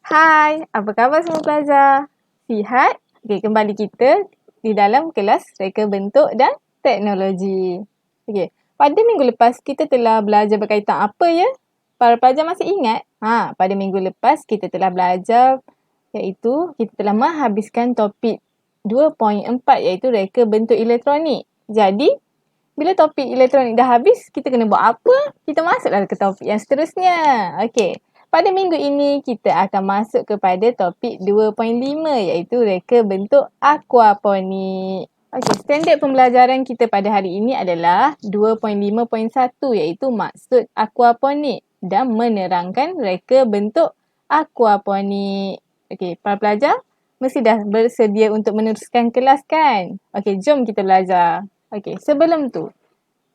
Hai, apa khabar semua pelajar? Sihat? Okey, kembali kita di dalam kelas reka bentuk dan teknologi. Okey, pada minggu lepas kita telah belajar berkaitan apa ya? Para pelajar masih ingat? Pada minggu lepas kita telah belajar iaitu kita telah menghabiskan topik 2.4 iaitu reka bentuk elektronik. Jadi, bila topik elektronik dah habis, kita kena buat apa? Kita masuklah ke topik yang seterusnya. Okey. Pada minggu ini, kita akan masuk kepada topik 2.5 iaitu reka bentuk aquaponik. Okey, standard pembelajaran kita pada hari ini adalah 2.5.1 iaitu maksud aquaponik dan menerangkan reka bentuk aquaponik. Okey, para pelajar mesti dah bersedia untuk meneruskan kelas kan? Okey, jom kita belajar. Okey, sebelum tu,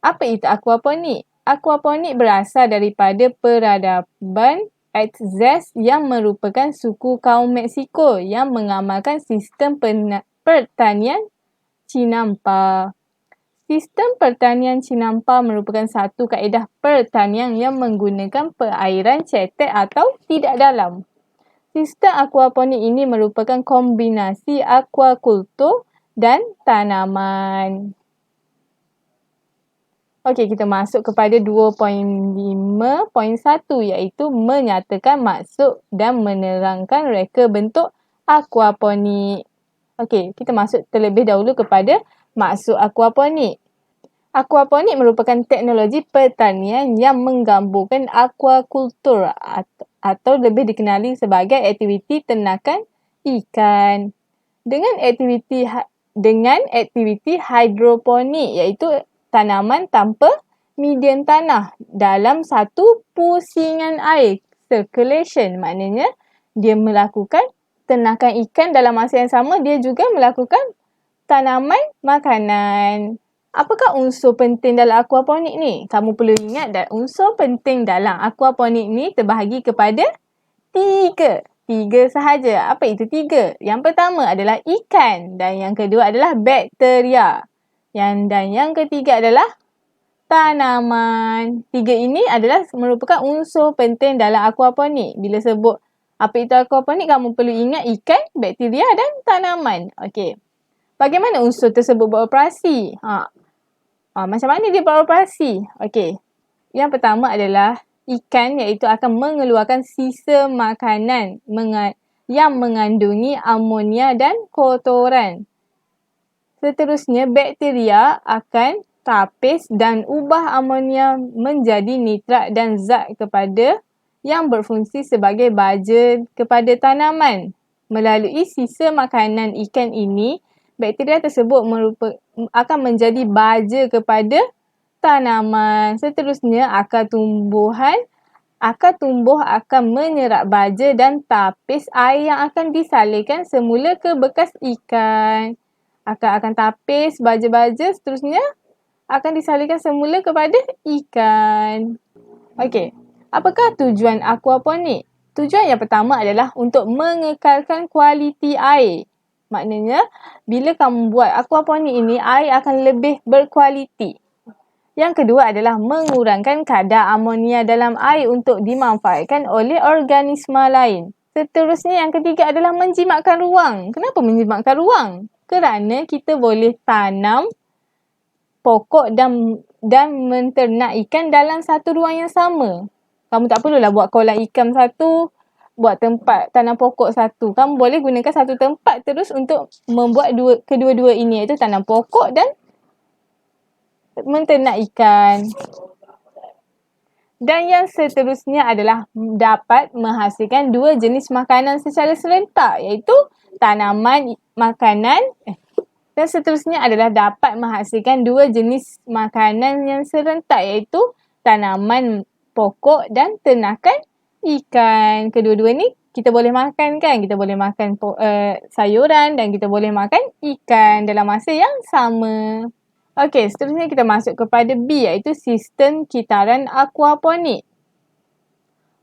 apa itu aquaponik? Aquaponik berasal daripada peradaban Aztec yang merupakan suku kaum Meksiko yang mengamalkan sistem pertanian Chinampa. Sistem pertanian Chinampa merupakan satu kaedah pertanian yang menggunakan perairan cetek atau tidak dalam. Sistem aquaponik ini merupakan kombinasi aquakultur dan tanaman. Okey, kita masuk kepada 2.5.1 iaitu menyatakan maksud dan menerangkan reka bentuk aquaponik. Okey, kita masuk terlebih dahulu kepada maksud aquaponik. Aquaponik merupakan teknologi pertanian yang menggabungkan aquakultur atau lebih dikenali sebagai aktiviti ternakan ikan dengan aktiviti hidroponik iaitu tanaman tanpa medium tanah dalam satu pusingan air. Circulation maknanya dia melakukan ternakan ikan dalam masa yang sama, dia juga melakukan tanaman makanan. Apakah unsur penting dalam aquaponik ni? Kamu perlu ingat dan unsur penting dalam aquaponik ni terbahagi kepada tiga. Tiga sahaja. Apa itu tiga? Yang pertama adalah ikan dan yang kedua adalah bakteria. Dan yang ketiga adalah tanaman. Tiga ini adalah merupakan unsur penting dalam aquaponik. Bila sebut apa itu aquaponik, kamu perlu ingat ikan, bakteria dan tanaman. Okey. Bagaimana unsur tersebut beroperasi? Macam mana dia beroperasi? Okey. Yang pertama adalah ikan iaitu akan mengeluarkan sisa makanan yang mengandungi amonia dan kotoran. Seterusnya, bakteria akan tapis dan ubah amonia menjadi nitrat dan zat yang berfungsi sebagai baja kepada tanaman. Melalui sisa makanan ikan ini, bakteria tersebut akan menjadi baja kepada tanaman. Seterusnya, akar tumbuh akan menyerap baja dan tapis air yang akan disalurkan semula ke bekas ikan. Akar akan tapis baja-baja, seterusnya akan disalurkan semula kepada ikan. Okey, apakah tujuan aquaponik? Tujuan yang pertama adalah untuk mengekalkan kualiti air. Maknanya, bila kamu buat aquaponik ini, air akan lebih berkualiti. Yang kedua adalah mengurangkan kadar amonia dalam air untuk dimanfaatkan oleh organisma lain. Seterusnya, yang ketiga adalah menjimatkan ruang. Kenapa menjimatkan ruang? Kerana kita boleh tanam pokok dan menternak ikan dalam satu ruang yang sama. Kamu tak perlulah buat kolam ikan satu, buat tempat tanam pokok satu. Kamu boleh gunakan satu tempat terus untuk membuat kedua-dua ini, iaitu tanam pokok dan menternak ikan. Dan yang seterusnya adalah dapat menghasilkan dua jenis makanan secara serentak, iaitu tanaman makanan dan seterusnya adalah dapat menghasilkan dua jenis makanan yang serentak, iaitu tanaman pokok dan ternakan ikan. Kedua-dua ni kita boleh makan kan? Kita boleh makan sayuran dan kita boleh makan ikan dalam masa yang sama. Okey, seterusnya kita masuk kepada B, iaitu sistem kitaran aquaponik.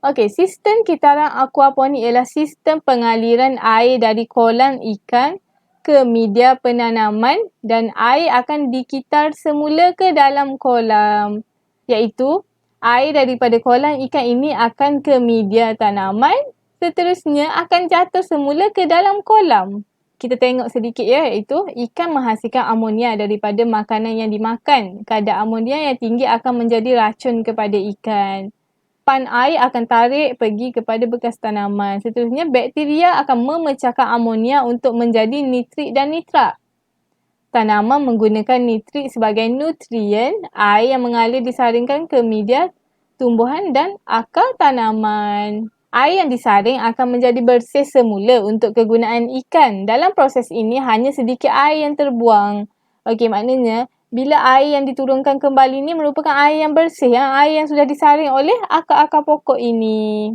Okey, sistem kitaran aquaponik ialah sistem pengaliran air dari kolam ikan ke media penanaman dan air akan dikitar semula ke dalam kolam. Iaitu, air daripada kolam ikan ini akan ke media tanaman, seterusnya akan jatuh semula ke dalam kolam. Kita tengok sedikit ya, iaitu ikan menghasilkan amonia daripada makanan yang dimakan. Kadar amonia yang tinggi akan menjadi racun kepada ikan. Pan air akan tarik pergi kepada bekas tanaman. Seterusnya, bakteria akan memecahkan amonia untuk menjadi nitrit dan nitrat. Tanaman menggunakan nitrit sebagai nutrien. Air yang mengalir disaringkan ke media tumbuhan dan akar tanaman. Air yang disaring akan menjadi bersih semula untuk kegunaan ikan. Dalam proses ini, hanya sedikit air yang terbuang. Okey, maknanya bila air yang diturunkan kembali ni merupakan air yang bersih, air yang sudah disaring oleh akar-akar pokok ini.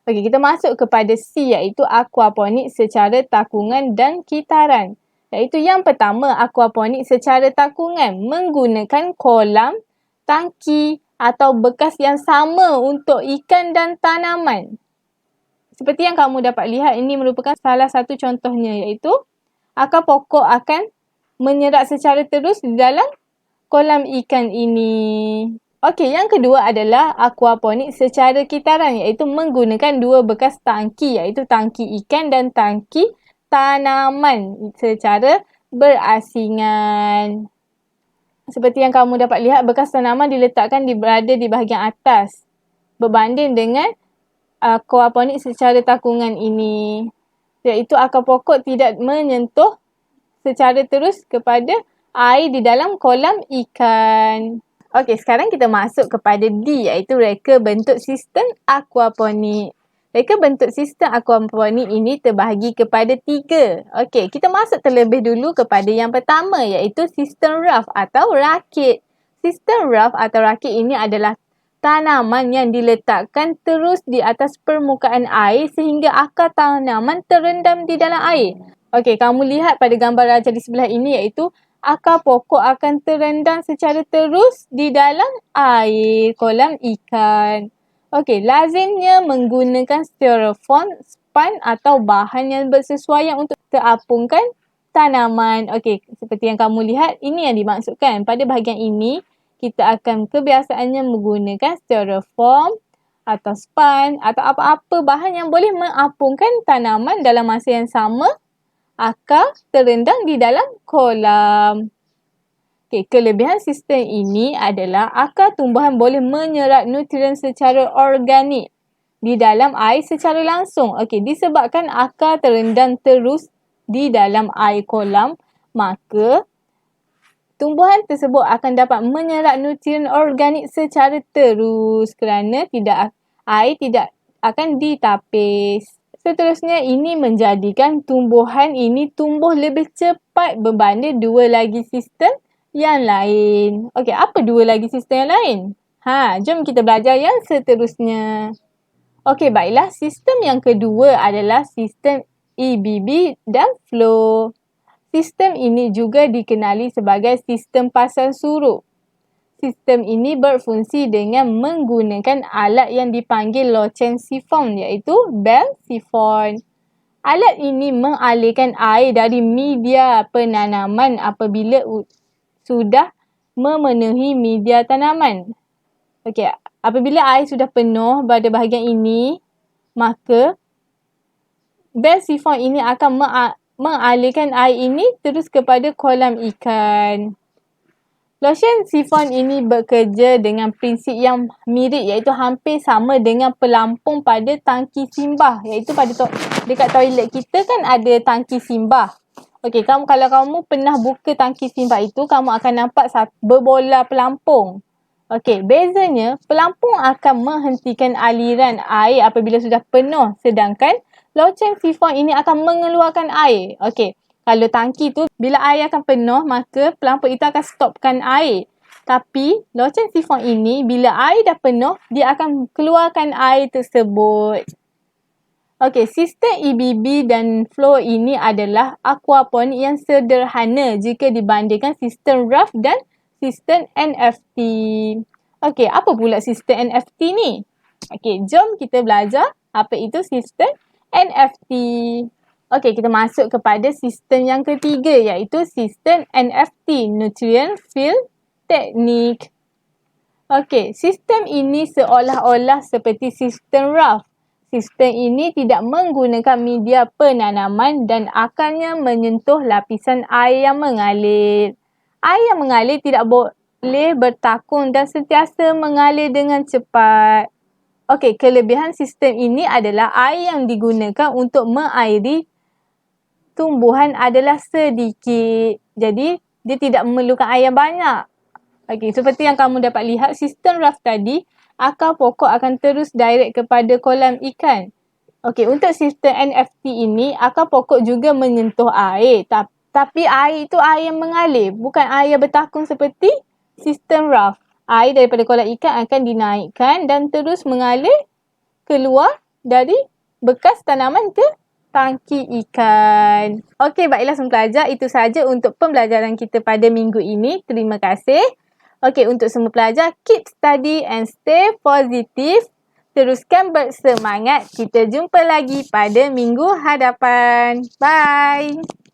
Okey, kita masuk kepada C, iaitu aquaponik secara takungan dan kitaran. Iaitu yang pertama, aquaponik secara takungan menggunakan kolam, tangki atau bekas yang sama untuk ikan dan tanaman. Seperti yang kamu dapat lihat, ini merupakan salah satu contohnya, iaitu akar pokok akan menyerap secara terus di dalam kolam ikan ini. Okey, yang kedua adalah aquaponik secara kitaran, iaitu menggunakan dua bekas tangki, iaitu tangki ikan dan tangki tanaman secara berasingan. Seperti yang kamu dapat lihat, bekas tanaman diletakkan berada di bahagian atas berbanding dengan aquaponik secara takungan ini, iaitu akar pokok tidak menyentuh secara terus kepada air di dalam kolam ikan. Okey, sekarang kita masuk kepada D, iaitu reka bentuk sistem aquaponik. Reka bentuk sistem aquaponik ini terbahagi kepada 3. Okey, kita masuk terlebih dulu kepada yang pertama, iaitu sistem raft atau rakit. Sistem raft atau rakit ini adalah tanaman yang diletakkan terus di atas permukaan air sehingga akar tanaman terendam di dalam air. Okey, kamu lihat pada gambar raja di sebelah ini, iaitu akar pokok akan terendam secara terus di dalam air kolam ikan. Okey, lazimnya menggunakan styrofoam, span atau bahan yang bersesuaian untuk terapungkan tanaman. Okey, seperti yang kamu lihat, ini yang dimaksudkan. Pada bahagian ini, kita akan kebiasaannya menggunakan styrofoam atau span atau apa-apa bahan yang boleh mengapungkan tanaman dalam masa yang sama. Akar terendam di dalam kolam. Okay, kelebihan sistem ini adalah akar tumbuhan boleh menyerap nutrien secara organik di dalam air secara langsung. Okey, disebabkan akar terendam terus di dalam air kolam, maka tumbuhan tersebut akan dapat menyerap nutrien organik secara terus kerana air tidak akan ditapis. Seterusnya, ini menjadikan tumbuhan ini tumbuh lebih cepat berbanding dua lagi sistem yang lain. Okey, apa dua lagi sistem yang lain? Jom kita belajar yang seterusnya. Okey, baiklah. Sistem yang kedua adalah sistem EBB dan flow. Sistem ini juga dikenali sebagai sistem pasang surut. Sistem ini berfungsi dengan menggunakan alat yang dipanggil loceng sifon, iaitu bell sifon. Alat ini mengalirkan air dari media penanaman apabila sudah memenuhi media tanaman. Okey, apabila air sudah penuh pada bahagian ini, maka bell sifon ini akan mengalirkan air ini terus kepada kolam ikan. Loceng sifon ini bekerja dengan prinsip yang mirip, iaitu hampir sama dengan pelampung pada tangki simbah, iaitu dekat toilet kita kan ada tangki simbah. Okey, kalau kamu pernah buka tangki simbah itu, kamu akan nampak berbola pelampung. Okey, bezanya pelampung akan menghentikan aliran air apabila sudah penuh, sedangkan loceng sifon ini akan mengeluarkan air. Okey, kalau tangki tu bila air akan penuh, maka pelampung itu akan stopkan air. Tapi loceng sifon ini bila air dah penuh, dia akan keluarkan air tersebut. Okey, sistem EBB dan flow ini adalah aquaponik yang sederhana jika dibandingkan sistem raft dan sistem NFT. Okey, apa pula sistem NFT ni? Okey, jom kita belajar apa itu sistem NFT. Okey, kita masuk kepada sistem yang ketiga, iaitu sistem NFT, Nutrient Field Technique. Okey, sistem ini seolah-olah seperti sistem raft. Sistem ini tidak menggunakan media penanaman dan akarnya menyentuh lapisan air yang mengalir. Air yang mengalir tidak boleh bertakung dan sentiasa mengalir dengan cepat. Okey, kelebihan sistem ini adalah air yang digunakan untuk mengairi tumbuhan adalah sedikit. Jadi, dia tidak memerlukan air yang banyak. Okey, seperti yang kamu dapat lihat, sistem raft tadi, akar pokok akan terus direct kepada kolam ikan. Okey, untuk sistem NFT ini, akar pokok juga menyentuh air. Tapi air itu air yang mengalir, bukan air yang bertakung seperti sistem raft. Air daripada kolam ikan akan dinaikkan dan terus mengalir keluar dari bekas tanaman ke tangki ikan. Okey, baiklah semua pelajar, itu saja untuk pembelajaran kita pada minggu ini. Terima kasih. Okey, untuk semua pelajar, keep study and stay positive. Teruskan bersemangat. Kita jumpa lagi pada minggu hadapan. Bye.